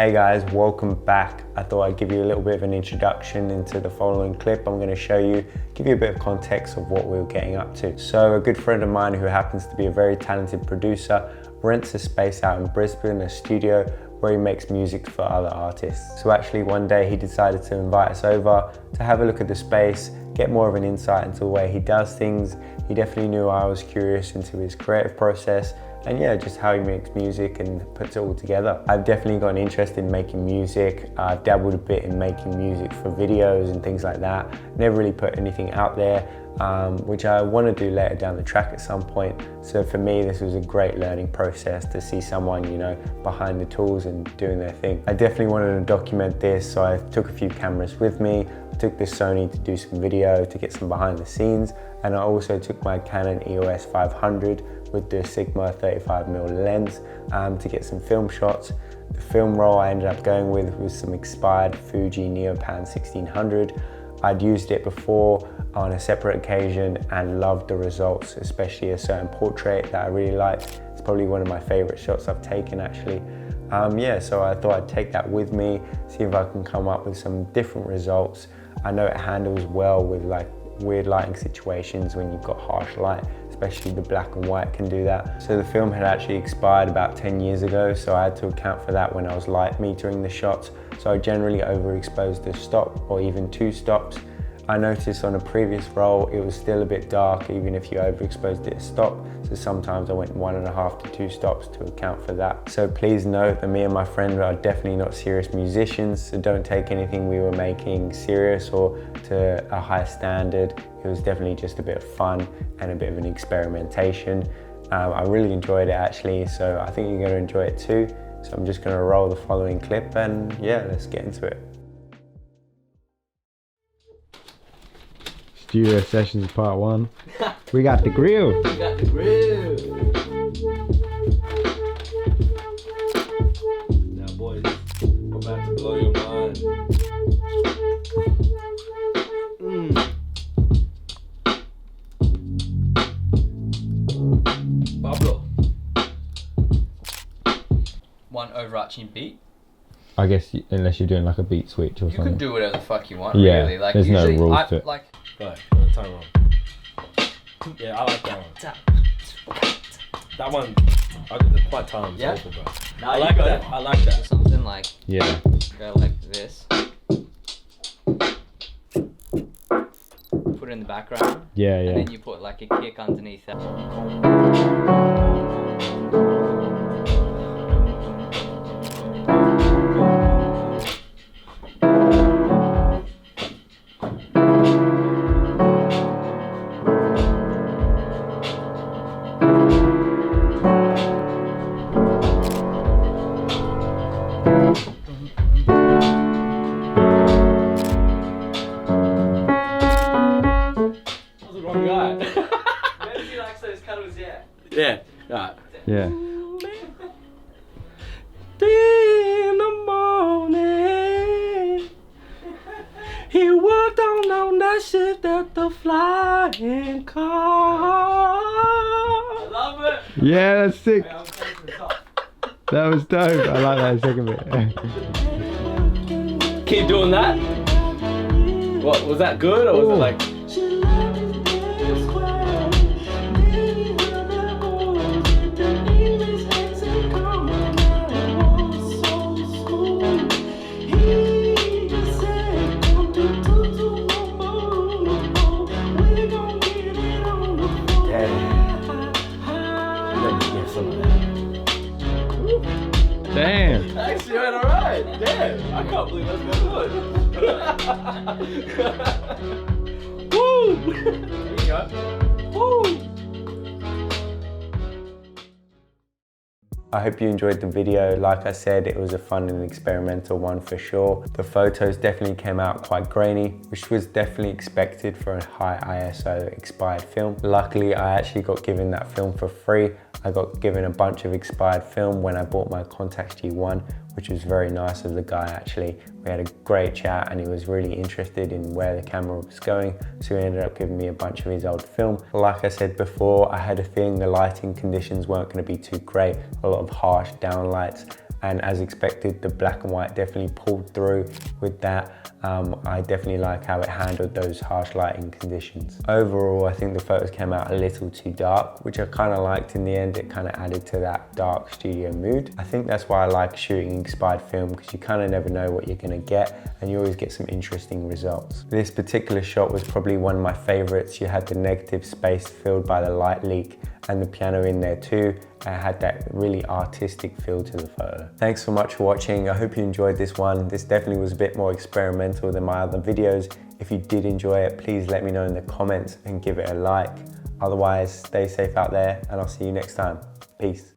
Hey guys, welcome back. I thought I'd give you a little bit of an introduction into the following clip. I'm going to show you, give you a bit of context of what we were getting up to. So a good friend of mine who happens to be a very talented producer rents a space out in Brisbane, a studio where he makes music for other artists. So actually one day he decided to invite us over to have a look at the space, get more of an insight into the way he does things. He definitely knew I was curious into his creative process and yeah, just how he makes music and puts it all together. I've definitely got an interest in making music. I've dabbled a bit in making music for videos and things like that. Never really put anything out there, which I want to do later down the track at some point. So for me, this was a great learning process to see someone, you know, behind the tools and doing their thing. I definitely wanted to document this, so I took a few cameras with me. I took the Sony to do some video, to get some behind the scenes, and I also took my Canon EOS 500 with the Sigma 35mm lens to get some film shots. The film roll I ended up going with was some expired Fuji neopan 1600. I'd used it before on a separate occasion and loved the results, especially a certain portrait that I really liked. It's probably one of my favorite shots I've taken actually. Yeah, so I thought I'd take that with me, see if I can come up with some different results. I know it handles well with like weird lighting situations when you've got harsh light, especially the black and white can do that. So the film had actually expired about 10 years ago, so I had to account for that when I was light metering the shots. So I generally overexposed the stop or even 2 stops. I noticed on a previous roll, it was still a bit dark even if you overexposed it a stop. So sometimes I went 1.5 to 2 stops to account for that. So please note that me and my friend are definitely not serious musicians, so don't take anything we were making serious or to a high standard. It was definitely just a bit of fun and a bit of an experimentation. I really enjoyed it actually, so I think you're going to enjoy it too. So I'm just going to roll the following clip and yeah, let's get into it. Studio sessions part 1. We got the grill. We got the grill. Now boys, I'm about to blow your mind. Pablo. One overarching beat. I guess unless you're doing like a beat switch or You something. can do whatever the fuck you want, Yeah, really. Like, there's no usually, rules to it. like, Right, time on. Yeah, I like that one. That one, the quiet time is awful, bro. Nah, I like that. I like that. Something like, Yeah. go like this. Put it in the background. Yeah, And yeah. then you put like a kick underneath that. Yeah, right. Yeah. 3 in the morning, he worked on that shit at the flying car. I love it! Yeah, that's sick. I'm close to the top. That was dope. I like that second bit. Keep doing that. What, was that good or was it like... Damn. Actually went alright. Damn, I can't believe that's been good. Woo! There you go. Woo! I hope you enjoyed the video. Like I said, it was a fun and experimental one for sure. The photos definitely came out quite grainy, which was definitely expected for a high ISO expired film. Luckily, I actually got given that film for free. I got given a bunch of expired film when I bought my Contax G1, which was very nice of the guy actually. We had a great chat and he was really interested in where the camera was going, so he ended up giving me a bunch of his old film. Like I said before, I had a feeling the lighting conditions weren't going to be too great, a lot of harsh downlights. and as expected, the black and white definitely pulled through with that. I definitely like how it handled those harsh lighting conditions. Overall, I think the photos came out a little too dark, which I kind of liked in the end. It kind of added to that dark studio mood. I think that's why I like shooting inspired film, because you kind of never know what you're going to get, and you always get some interesting results. This particular shot was probably one of my favorites. You had the negative space filled by the light leak and the piano in there too. It had that really artistic feel to the photo. Thanks so much for watching. I hope you enjoyed this one. This definitely was a bit more experimental than my other videos. If you did enjoy it, please let me know in the comments and give it a like. Otherwise, stay safe out there, and I'll see you next time. Peace.